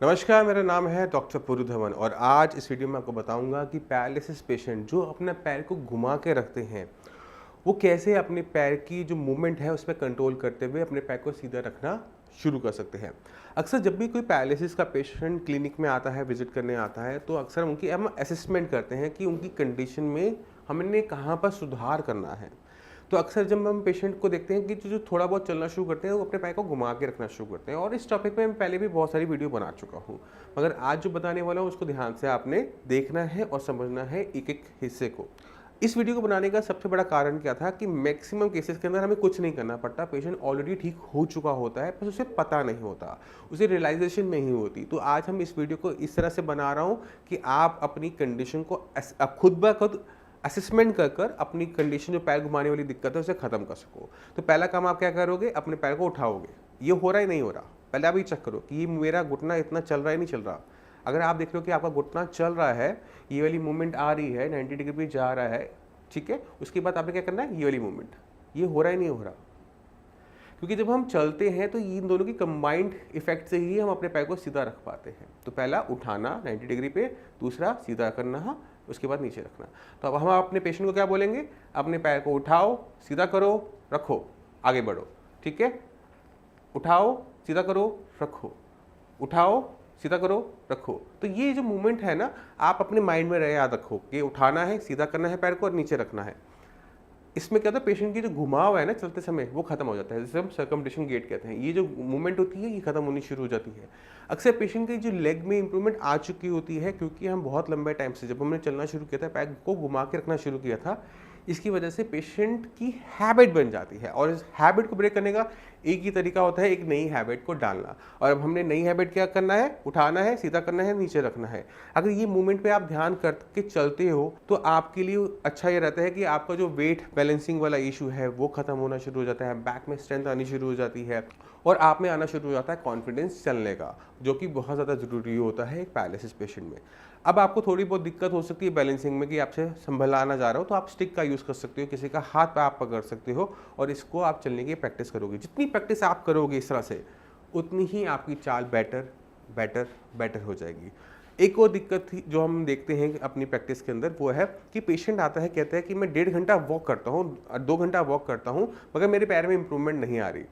नमस्कार, मेरा नाम है डॉक्टर पुरु धवन और आज इस वीडियो में आपको बताऊंगा कि पैरालिसिस पेशेंट जो अपने पैर को घुमा के रखते हैं वो कैसे अपने पैर की जो मूवमेंट है उस पर कंट्रोल करते हुए अपने पैर को सीधा रखना शुरू कर सकते हैं। अक्सर जब भी कोई पैरालिसिस का पेशेंट क्लिनिक में आता है, विजिट करने आता है, तो अक्सर उनकी हम असेसमेंट करते हैं कि उनकी कंडीशन में हमने कहाँ पर सुधार करना है। तो अक्सर जब हम पेशेंट को देखते हैं कि जो थोड़ा बहुत चलना शुरू करते हैं वो अपने पैर को घुमा के रखना शुरू करते हैं, और इस टॉपिक पे मैं पहले भी बहुत सारी वीडियो बना चुका हूँ, मगर आज जो बताने वाला हूँ उसको ध्यान से आपने देखना है और समझना है एक एक हिस्से को। इस वीडियो को बनाने का सबसे बड़ा कारण क्या था कि मैक्सिमम केसेस के अंदर हमें कुछ नहीं करना पड़ता, पेशेंट ऑलरेडी ठीक हो चुका होता है, बस उसे पता नहीं होता, उसे रियलाइजेशन नहीं होती। तो आज हम इस वीडियो को इस तरह से बना रहा हूँ कि आप अपनी कंडीशन को खुद ब खुद असेसमेंट कर कर अपनी कंडीशन, जो पैर घुमाने वाली दिक्कत है, उसे खत्म कर सको। तो पहला काम आप क्या करोगे, अपने पैर को उठाओगे। ये हो रहा है नहीं हो रहा, पहले आप ये चेक करो कि ये मेरा घुटना इतना चल रहा है नहीं चल रहा। अगर आप देख रहे हो कि आपका घुटना चल रहा है, ये वाली मूवमेंट आ रही है, 90 डिग्री पे जा रहा है, ठीक है, उसके बाद आपने क्या करना है, ये वाली मूवमेंट, ये हो रहा है नहीं हो रहा। क्योंकि जब हम चलते हैं तो इन दोनों की कंबाइंड इफेक्ट से ही हम अपने पैर को सीधा रख पाते हैं। तो पहला उठाना 90 डिग्री पे, दूसरा सीधा करना, उसके बाद नीचे रखना। तो अब हम अपने पेशेंट को क्या बोलेंगे, अपने पैर को उठाओ, सीधा करो, रखो, आगे बढ़ो, ठीक है, उठाओ, सीधा करो, रखो, उठाओ, सीधा करो, रखो। तो ये जो मूवमेंट है ना, आप अपने माइंड में रहे, याद रखो कि उठाना है, सीधा करना है पैर को और नीचे रखना है। इसमें क्या होता है, पेशेंट की जो घुमाव है ना चलते समय वो खत्म हो जाता है, जिसे हम सर्कमडेशन गेट कहते हैं। ये जो मूवमेंट होती है ये खत्म होनी शुरू हो जाती है। अक्सर पेशेंट की जो लेग में इंप्रूवमेंट आ चुकी होती है, क्योंकि हम बहुत लंबे टाइम से, जब हमने चलना शुरू किया था, पैर को घुमा के रखना शुरू किया था, इसकी वजह से पेशेंट की हैबिट बन जाती है। और इस हैबिट को ब्रेक करने का एक ही तरीका होता है, एक नई हैबिट को डालना। और अब हमने नई हैबिट क्या करना है, उठाना है, सीधा करना है, नीचे रखना है। अगर ये मूवमेंट पे आप ध्यान करके चलते हो तो आपके लिए अच्छा ये रहता है कि आपका जो वेट बैलेंसिंग वाला इशू है वो खत्म होना शुरू हो जाता है, बैक में स्ट्रेंथ आनी शुरू हो जाती है, और आप में आना शुरू हो जाता है कॉन्फिडेंस चलने का, जो कि बहुत ज़्यादा ज़रूरी होता है एक पैरालिसिस पेशेंट में। अब आपको थोड़ी बहुत दिक्कत हो सकती है बैलेंसिंग में कि आपसे संभला ना जा रहा हो, तो आप स्टिक का यूज़ कर सकते हो, किसी का हाथ पे आप पकड़ सकते हो, और इसको आप चलने की प्रैक्टिस करोगे। जितनी प्रैक्टिस आप करोगे इस तरह से, उतनी ही आपकी चाल बेटर बेटर बेटर हो जाएगी। एक और दिक्कत थी जो हम देखते हैं अपनी प्रैक्टिस के अंदर, वो है कि पेशेंट आता है, कहता है कि मैं 1.5 घंटा वॉक करता हूँ, 2 घंटा वॉक करता हूँ, मगर मेरे पैर में इंप्रूवमेंट नहीं आ रही।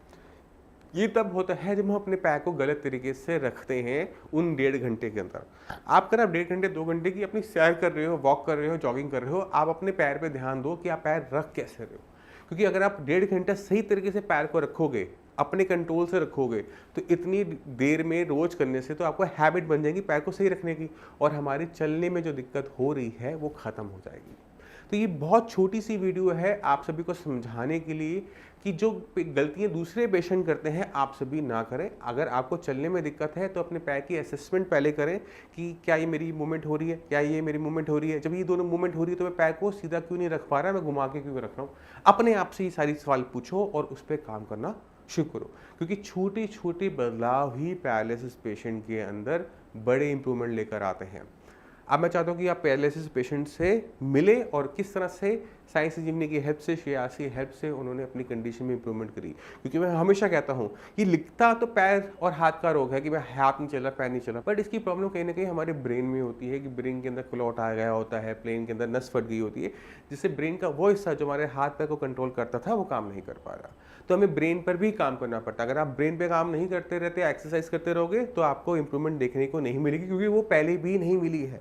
ये तब होता है जब हम अपने पैर को गलत तरीके से रखते हैं उन 1.5 घंटे के अंदर। आप अगर 1.5 घंटे 2 घंटे की अपनी सैर कर रहे हो, वॉक कर रहे हो, जॉगिंग कर रहे हो, आप अपने पैर पे ध्यान दो कि आप पैर रख कैसे रहे हो। क्योंकि अगर आप 1.5 घंटा सही तरीके से पैर को रखोगे, अपने कंट्रोल से रखोगे, तो इतनी देर में रोज करने से तो आपको हैबिट बन जाएगी पैर को सही रखने की, और हमारी चलने में जो दिक्कत हो रही है वो खत्म हो जाएगी। तो ये बहुत छोटी सी वीडियो है आप सभी को समझाने के लिए कि जो गलतियां दूसरे पेशेंट करते हैं आप सभी ना करें। अगर आपको चलने में दिक्कत है तो अपने पैर की असेसमेंट पहले करें कि क्या ये मेरी मूवमेंट हो रही है, क्या ये मेरी मूवमेंट हो रही है। जब ये दोनों मूवमेंट हो रही है तो मैं पैर को सीधा क्यों नहीं रख पा रहा, मैं घुमा के क्यों रख रहा हूँ। अपने आप से ये सारी सवाल पूछो और उस पर काम करना शुरू करो, क्योंकि छोटे छोटे बदलाव ही पैरालिसिस पेशेंट के अंदर बड़े इंप्रूवमेंट लेकर आते हैं। अब मैं चाहता हूँ कि आप पैरालिसिस पेशेंट से मिले और किस तरह से साइंस इंजीनियरिंग की हेल्प से, श्रेयास की हेल्प से उन्होंने अपनी कंडीशन में इंप्रूवमेंट करी। क्योंकि मैं हमेशा कहता हूँ कि लिखता तो पैर और हाथ का रोग है कि मैं हाथ नहीं चला, पैर नहीं चला, बट इसकी प्रॉब्लम कहीं ना कहीं हमारे ब्रेन में होती है कि ब्रेन के अंदर क्लॉट आ गया होता है, ब्रेन के अंदर नस फट गई होती है, जिससे ब्रेन का वो हिस्सा जो हमारे हाथ पैर को कंट्रोल करता था वो काम नहीं कर पा रहा। तो हमें ब्रेन पर भी काम करना पड़ता है। अगर आप ब्रेन पे काम नहीं करते रहते, एक्सरसाइज करते रहोगे, तो आपको इंप्रूवमेंट देखने को नहीं मिलेगी, क्योंकि वो पहले भी नहीं मिली है।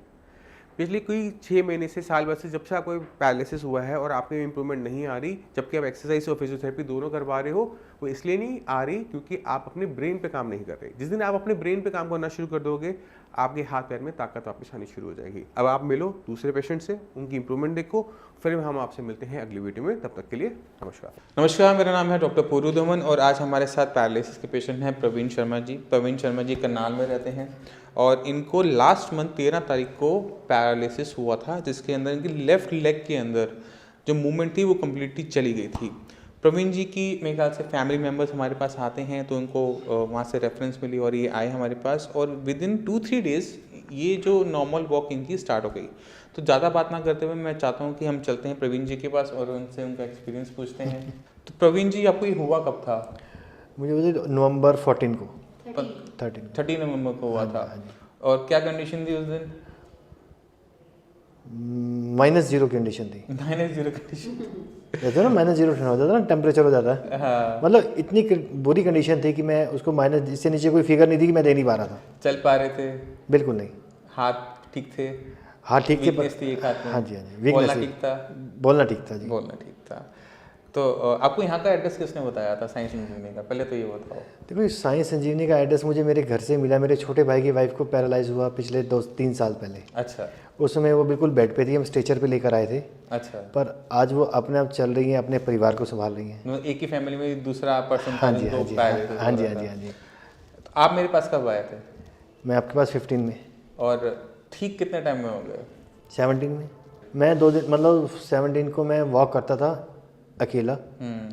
पिछले कोई 6 महीने से, साल भर से, जब से आपको पैरालिसिस हुआ है और आप में इंप्रूवमेंट नहीं आ रही, जबकि आप एक्सरसाइज और फिजियोथेरेपी दोनों करवा रहे हो, वो इसलिए नहीं आ रही क्योंकि आप अपने ब्रेन पे काम नहीं कर रहे। जिस दिन आप अपने ब्रेन पे काम करना शुरू कर दोगे, आपके हाथ पैर में ताकत वापस आनी शुरू हो जाएगी। अब आप मिलो दूसरे पेशेंट से, उनकी इंप्रूवमेंट देखो, फिर हम आपसे मिलते हैं अगली वीडियो में। तब तक के लिए नमस्कार। नमस्कार, मेरा नाम है डॉक्टर पुरु धवन और आज हमारे साथ पैरालिसिस के पेशेंट हैं प्रवीण शर्मा जी। प्रवीण शर्मा जी करनाल में रहते हैं और इनको लास्ट मंथ 13 तारीख को पैरालिसिस हुआ था, जिसके अंदर इनकी लेफ्ट लेग के अंदर जो मूवमेंट थी वो कम्प्लीटली चली गई थी। प्रवीण जी की मेरे ख्याल से फैमिली मेम्बर्स हमारे पास आते हैं तो इनको वहाँ से रेफरेंस मिली और ये आए हमारे पास, और विद इन 2-3 डेज़ ये जो नॉर्मल वॉक इनकी स्टार्ट हो गई। तो ज़्यादा बात ना करते हुए मैं चाहता हूँ कि हम चलते हैं प्रवीण जी के पास और उनसे उनका एक्सपीरियंस पूछते हैं। तो प्रवीण जी, आपको ये हुआ कब था? मुझे मुझे नवंबर 14 को 13 नवंबर को हुआ था। और क्या कंडीशन थी उस दिन? -0 कंडीशन थी। -0 कंडीशन। जैसे ना -0 हो जाता है ना, टेम्परेचर हो जाता है। हाँ। मतलब इतनी बुरी कंडीशन थी कि मैं उसको माइनस, इससे नीचे कोई फिगर नहीं थी कि मैं दे नहीं पा रहा था। चल पा रहे थे? बिल्कुल नहीं। हाथ ठीक थे? हाँ ठीक थे। वीकनेस थी एक हाथ में? हाँ जी, हाँ जी, बोलना वीकनेस ठीक था? बोलना ठीक था जी। बोलना ठीक था। तो आपको यहाँ का एड्रेस किसने बताया था साइंस इंजीनियरिंग का? पहले तो ये बताओ। देखो, साइंस इंजीनियरिंग का एड्रेस मुझे मेरे घर से मिला। मेरे छोटे भाई की वाइफ को पैरालाइज हुआ पिछले 2-3 साल पहले। अच्छा। उस समय वो बिल्कुल बेड पे थी, हम स्ट्रेचर पे लेकर आए थे। अच्छा। पर आज वो अपने आप चल रही हैं, अपने परिवार को संभाल रही हैं। मतलब एक ही फैमिली में दूसरा पर्सन था हाँ जी, जिनको हाँ जी, paralysis हाँ जी, हो हाँ रहा जी, था। हाँ जी। तो आप मेरे पास कब आए थे? मैं आपके पास 15 में। और ठीक कितने टाइम में हो गए? 17 में। मैं 2 दिन, मतलब 17 को मैं वॉक करता था अकेला।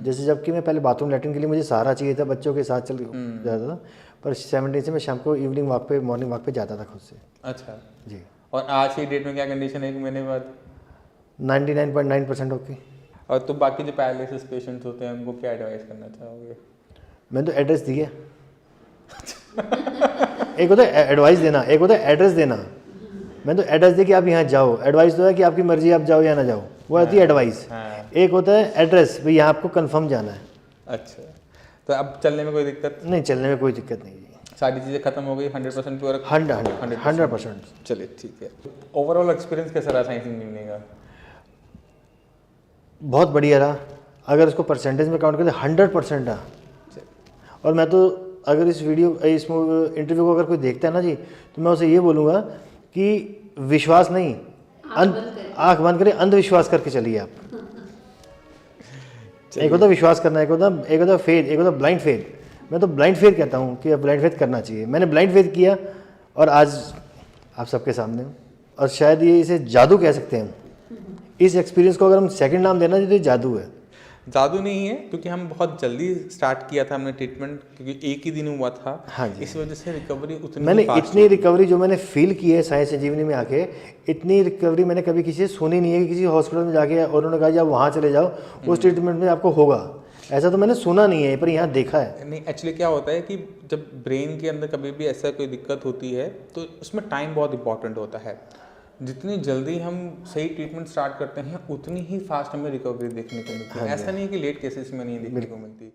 जैसे जबकि मैं पहले बाथरूम लैट्रिन के लिए मुझे सहारा चाहिए था, बच्चों के साथ चल जाता था। पर 17 से मैं शाम को इवनिंग वॉक पे, मॉर्निंग वॉक पे जाता था खुद से। अच्छा जी। और आज की डेट में क्या कंडीशन है एक महीने बाद? 99.9% ओके। और तो बाकी जो पैरालिसिस पेशेंट्स होते हैं उनको क्या एडवाइस करना चाहोगे? मैंने तो एड्रेस दिया। एक होता है एडवाइस देना, एक होता है एड्रेस देना। मैं तो एड्रेस दे कि आप यहाँ जाओ। एडवाइस तो है कि आपकी मर्जी, आप जाओ या ना जाओ, वो आती है एडवाइस। एक होता है एड्रेस, भाई यहाँ आपको कंफर्म जाना है। अच्छा, तो अब चलने में कोई दिक्कत नहीं, चलने में कोई दिक्कत नहीं है। सारी चीज़ें खत्म हो गई 100% प्योर? 100%। चलिए ठीक है। ओवरऑल एक्सपीरियंस कैसा रहा साइंस इंजीनियरिंग का? बहुत बढ़िया रहा। अगर इसको परसेंटेज में काउंट करें 100% रहा। और मैं तो अगर इस इंटरव्यू को अगर कोई देखता है ना जी, तो मैं उसे ये बोलूँगा कि विश्वास नहीं, आँख बंद करें, अंधविश्वास करके चलिए आप। एक होता विश्वास करना, एक होता फेथ, एक होता ब्लाइंड फेथ। मैं तो ब्लाइंड फेथ कहता हूँ कि ब्लाइंड फेथ करना चाहिए। मैंने ब्लाइंड फेथ किया और आज आप सबके सामने हूँ। और शायद ये इसे जादू कह सकते हैं हम। इस एक्सपीरियंस को अगर हम सेकंड नाम देना तो ये जादू है। जादू नहीं है, क्योंकि हम बहुत जल्दी स्टार्ट किया था हमने ट्रीटमेंट, क्योंकि एक ही दिन हुआ था। हाँ जी। इस वजह से रिकवरी उतनी मैंने fast इतनी रिकवरी जो मैंने फील की है साइंस इंजीनियरिंग में आके, इतनी रिकवरी मैंने कभी किसी से सुनी नहीं है कि किसी हॉस्पिटल में जाके और उन्होंने कहा जी आप वहाँ चले जाओ, उस ट्रीटमेंट में आपको होगा। ऐसा तो मैंने सुना नहीं है, पर यहाँ देखा है। नहीं, एक्चुअली क्या होता है कि जब ब्रेन के अंदर कभी भी ऐसा कोई दिक्कत होती है तो उसमें टाइम बहुत इंपॉर्टेंट होता है। जितनी जल्दी हम सही ट्रीटमेंट स्टार्ट करते हैं उतनी ही फास्ट हमें रिकवरी देखने को मिलती है। ऐसा नहीं है कि लेट केसेस में नहीं देखने को मिलती।